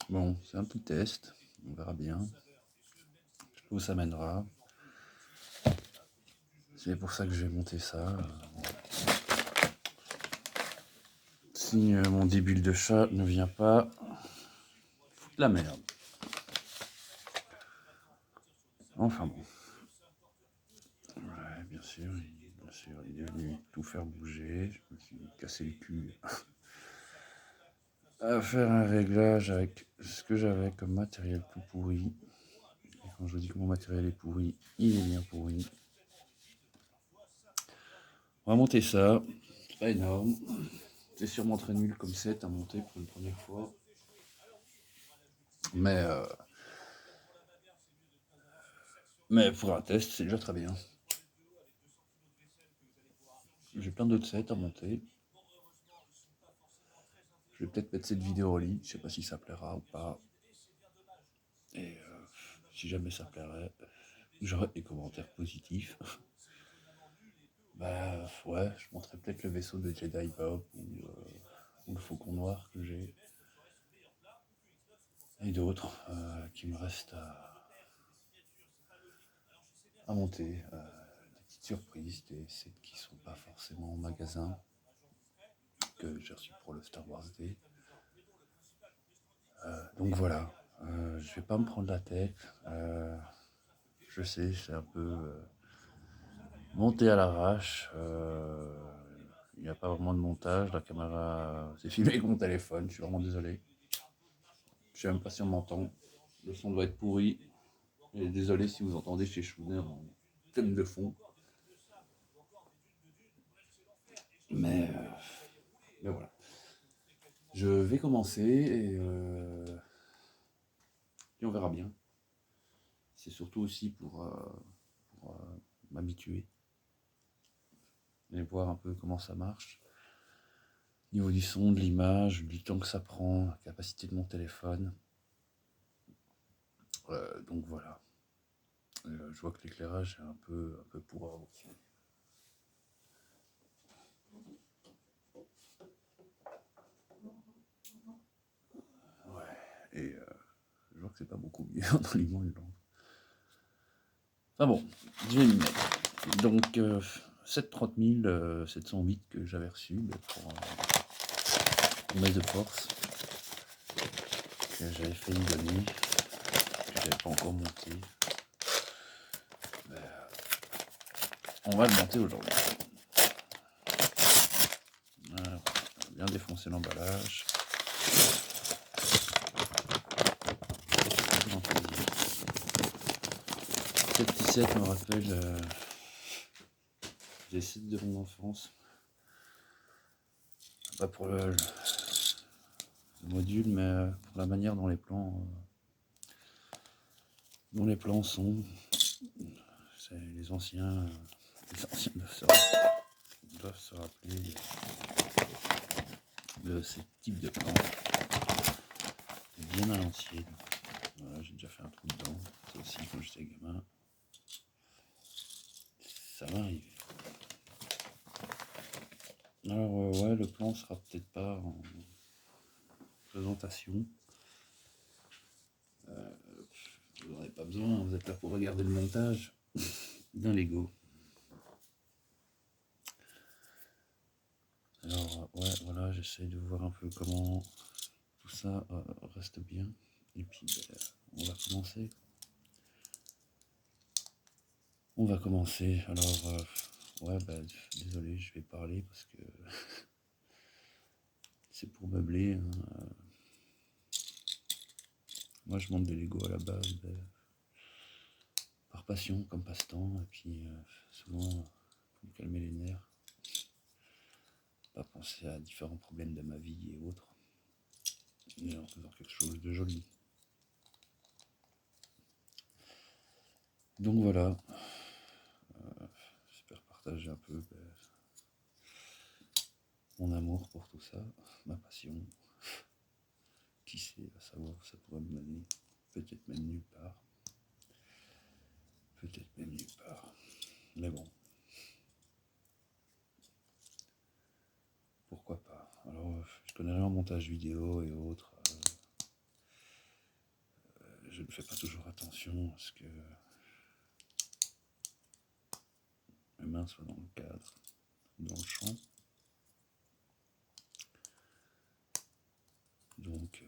Bon, c'est un petit test, on verra bien où ça mènera. C'est pour ça que je vais monter ça. Si mon début de chat ne vient pas, foutre la merde. Enfin bon. Ouais, bien sûr, il est venu tout faire bouger. Je me suis cassé le cul à faire un réglage avec ce que j'avais comme matériel tout pourri. Et quand je vous dis que mon matériel est pourri, il est bien pourri. On va monter ça. C'est pas énorme. C'est sûrement très nul comme set à monter pour une première fois. Mais pour un test, c'est déjà très bien. J'ai plein d'autres sets à monter. Je vais peut-être mettre cette vidéo en ligne. Je sais pas si ça plaira ou pas. Et si jamais ça plairait, j'aurai des commentaires positifs. Bah ouais, je montrerai peut-être le vaisseau de Jedi Bob ou le Faucon Noir que j'ai. Et d'autres qui me restent à monter. Des petites surprises, des sets qui sont pas forcément en magasin, que j'ai reçu pour le Star Wars Day. Donc voilà, je vais pas me prendre la tête. Je sais, c'est un peu monté à l'arrache. Il n'y a pas vraiment de montage. La caméra s'est filmée avec mon téléphone. Je suis vraiment désolé. Je sais même pas si on m'entend. Le son doit être pourri. Et désolé si vous entendez chez Schooner en thème de fond. Mais voilà. Je vais commencer et on verra bien. C'est surtout aussi pour m'habituer et voir un peu comment ça marche. Au niveau du son, de l'image, du temps que ça prend, la capacité de mon téléphone. Donc voilà. Je vois que l'éclairage est un peu pourrave. Ouais. Et je vois que c'est pas beaucoup mieux en allumant une lampe. Enfin bon, je vais m'y mettre. Donc 730 708 que j'avais reçu pour une messe de force que j'avais failli donner, que j'avais pas encore monté. On va le monter aujourd'hui. Voilà, on va bien défoncer l'emballage. Ce petit set me rappelle des sets de mon enfance. Pas pour le module, mais pour la manière dont les plans sont. Les anciens doivent se rappeler de ce type de plan. Bien à l'ancienne. Voilà, j'ai déjà fait un trou dedans. Ça aussi, quand j'étais gamin. Ça m'arrive. Alors, ouais, le plan sera peut-être pas en présentation. Vous n'en avez pas besoin, vous êtes là pour regarder le montage d'un Lego. Alors, ouais, voilà, j'essaie de voir un peu comment tout ça reste bien. Et puis, on va commencer. Alors, ouais, désolé, je vais parler parce que c'est pour meubler. Hein. Moi, je monte des Lego à la base par passion, comme passe-temps. Et puis, souvent, pour me calmer les nerfs, pas penser à différents problèmes de ma vie et autres. Et en faisant quelque chose de joli. Donc voilà. J'espère partager un peu mon amour pour tout ça, ma passion. Qui sait, à savoir où ça pourrait me mener. Peut-être même nulle part. Peut-être même nulle part. Mais bon. Pourquoi pas. Alors, je connais rien en montage vidéo et autres. ne fais pas toujours attention à ce que mes mains soient dans le cadre, dans le champ. Donc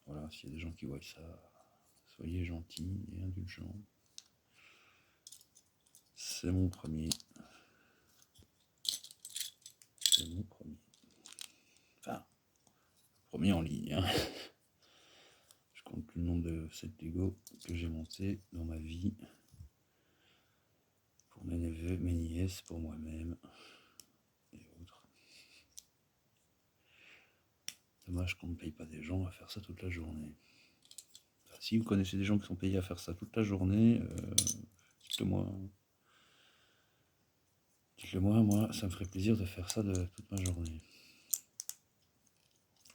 voilà, s'il y a des gens qui voient ça, soyez gentils et indulgents. C'est mon premier. C'est mon premier. Enfin, premier en ligne. Hein. Je compte plus le nombre de sets Lego que j'ai monté dans ma vie. Pour mes neveux, mes nièces, pour moi-même et autres. Dommage qu'on ne paye pas des gens à faire ça toute la journée. Enfin, si vous connaissez des gens qui sont payés à faire ça toute la journée, dites-le moi. Dites-le moi, moi, ça me ferait plaisir de faire ça de toute ma journée.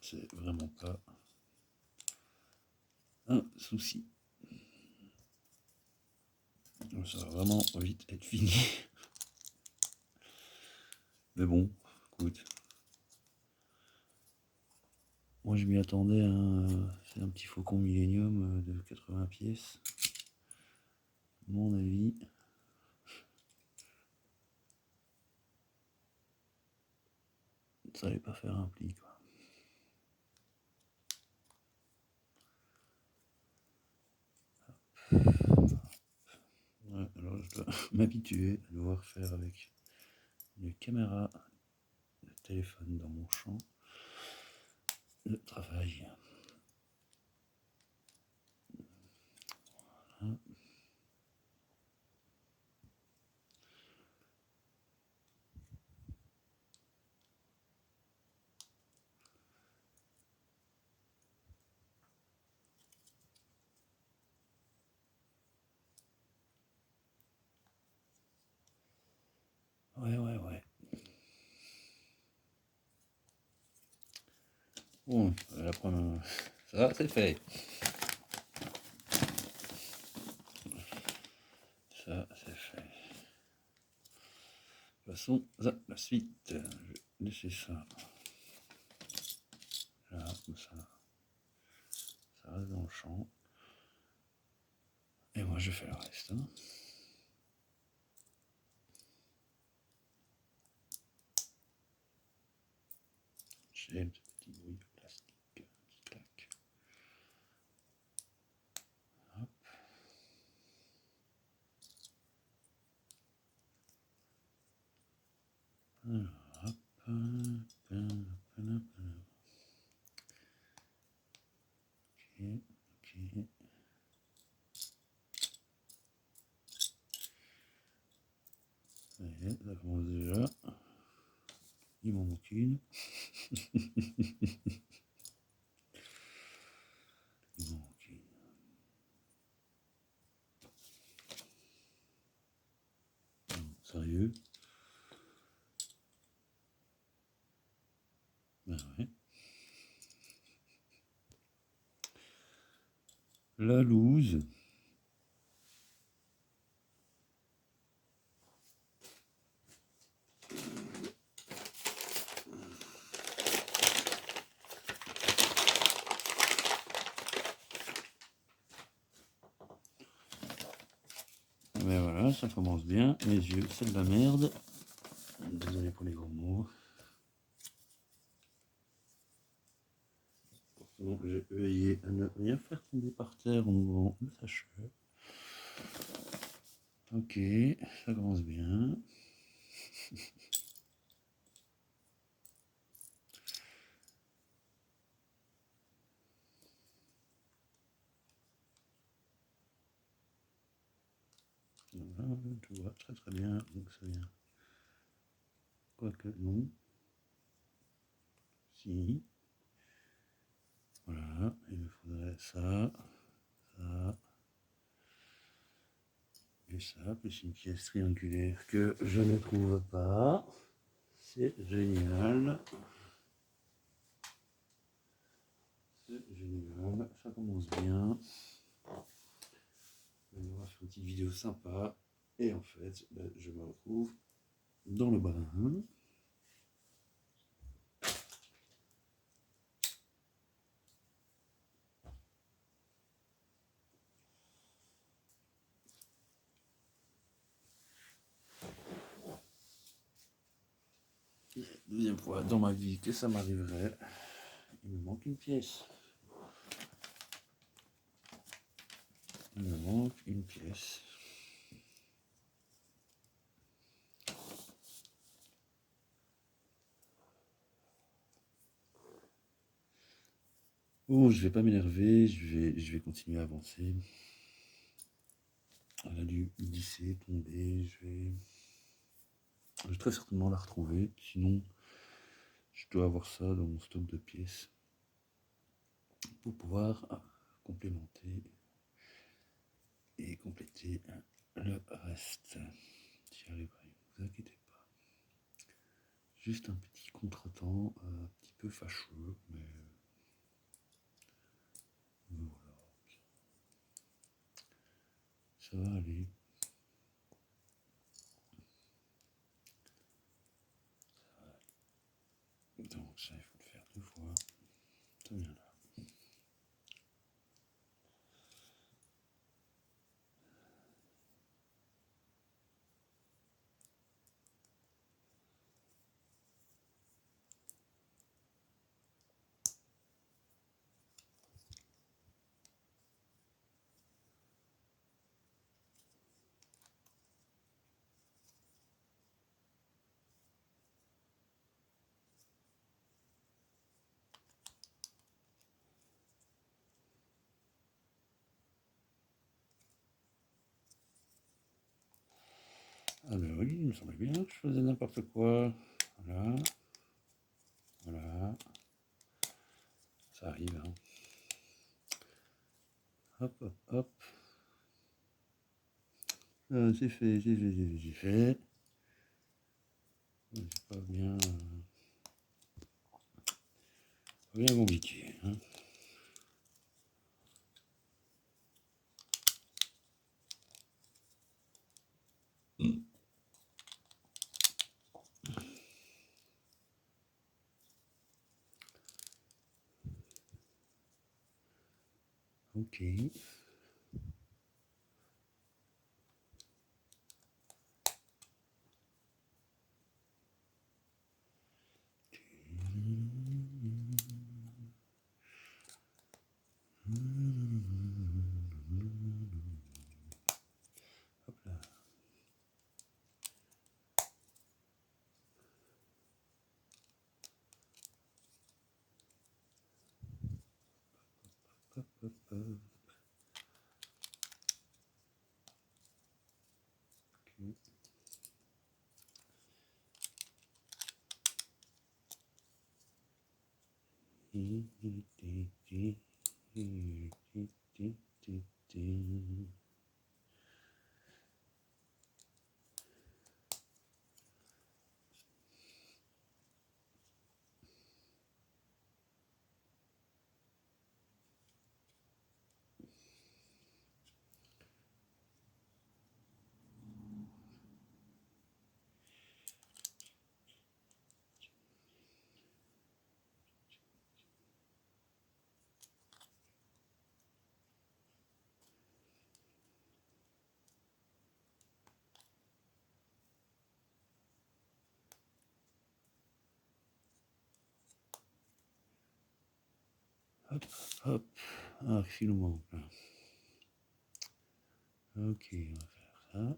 C'est vraiment pas un souci. Ça va vraiment vite être fini. Mais bon, écoute. Moi je m'y attendais à c'est un petit faucon Millennium de 80 pièces. À mon avis. Ça allait pas faire un pli quoi. Ouais, alors je dois m'habituer à devoir faire avec une caméra de téléphone dans mon champ le travail. Voilà. Ouais. Bon, la première... ça c'est fait. Ça c'est fait. De toute façon, la suite, je vais laisser ça là, comme ça. Ça reste dans le champ. Et moi je fais le reste. Hein. J'ai le petit bruit de plastique qui claque. Hop. Alors, hop. Ok. Ça commence déjà. Il m'en manque une. Il m'en manque une. Non, sérieux? Ben ouais. La loose. Ben voilà, ça commence bien. Mes yeux, c'est de la merde. Désolé pour les gros mots. Donc j'ai veillé à ne rien faire tomber par terre en ouvrant le sachet. Ok, ça commence bien. Voilà, tu vois très bien, donc ça vient. Quoique non. Si. Voilà, il me faudrait ça, et ça, plus une pièce triangulaire que je ne trouve pas. C'est génial. C'est génial, ça commence bien. On va faire une petite vidéo sympa. Et en fait, je me retrouve dans le bain. Deuxième fois dans ma vie que ça m'arriverait. Il me manque une pièce. Il me manque une pièce. Bon, je vais pas m'énerver, je vais continuer à avancer. Elle a dû glisser, tomber, je vais très certainement la retrouver. Sinon, je dois avoir ça dans mon stock de pièces pour pouvoir complémenter et compléter le reste. J'y arriverai, ne vous inquiétez pas. Juste un petit contretemps, un petit peu fâcheux, mais voilà. Ça va aller. Donc ça, il faut le faire 2 fois. Ça vient là. Ah ben oui, il me semblait bien que je faisais n'importe quoi. Voilà. Voilà. Ça arrive, hein. Hop, hop, hop. C'est fait, c'est fait. C'est pas bien, pas bien compliqué, hein. Ok. Hop là. Hop, hop, hop. Ok. Hop, hop. Ah, qu'est-ce qu'il nous manque là? Ok, on va faire ça.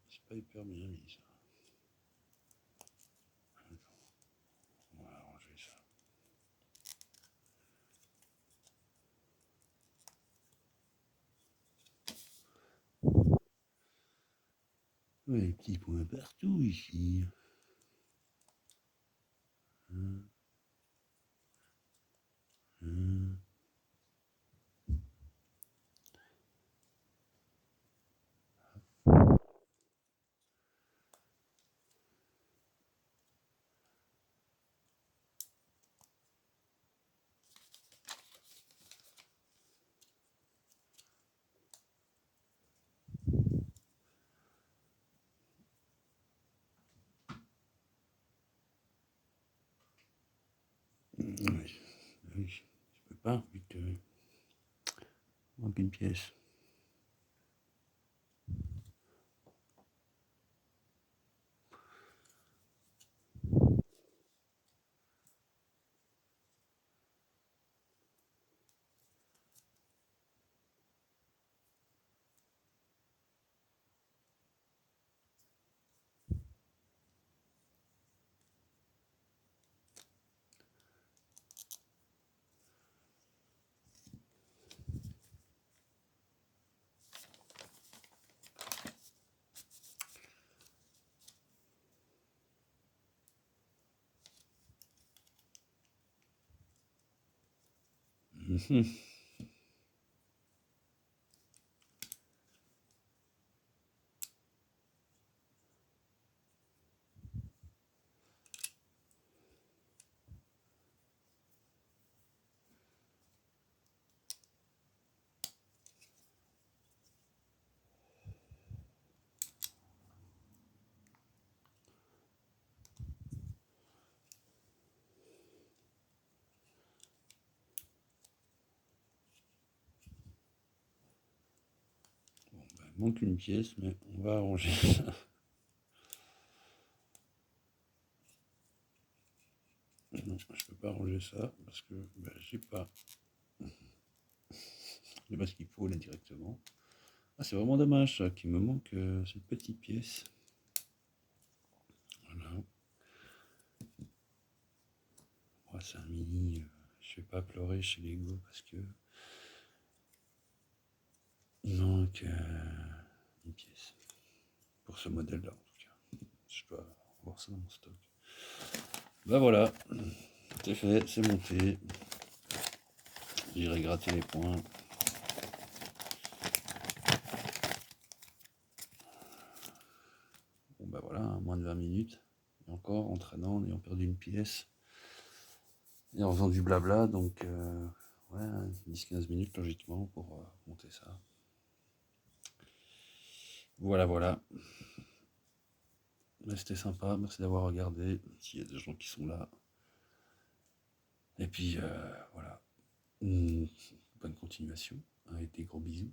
C'est pas hyper bien mis ça. On va arranger ça. Ouais, les petits points partout ici. Hum, hum. pas, vu que manque une pièce. Il manque une pièce, mais on va arranger ça. Non, je peux pas arranger ça parce que j'ai pas ce qu'il faut là directement. Ah, c'est vraiment dommage ça, qu'il me manque cette petite pièce. Voilà. Moi, c'est un mini. Je vais pas pleurer chez Lego parce que il manque une pièce. Pour ce modèle-là, en tout cas. Je dois voir ça dans mon stock. Bah voilà, c'est fait, c'est monté. J'irai gratter les points. Bon bah voilà, moins de 20 minutes. Et encore, en traînant, en ayant perdu une pièce. Et en faisant du blabla, donc ouais, 10-15 minutes logiquement pour monter ça. Voilà, voilà. C'était sympa, merci d'avoir regardé. S'il y a des gens qui sont là. Et puis voilà. Bonne continuation. Et des gros bisous.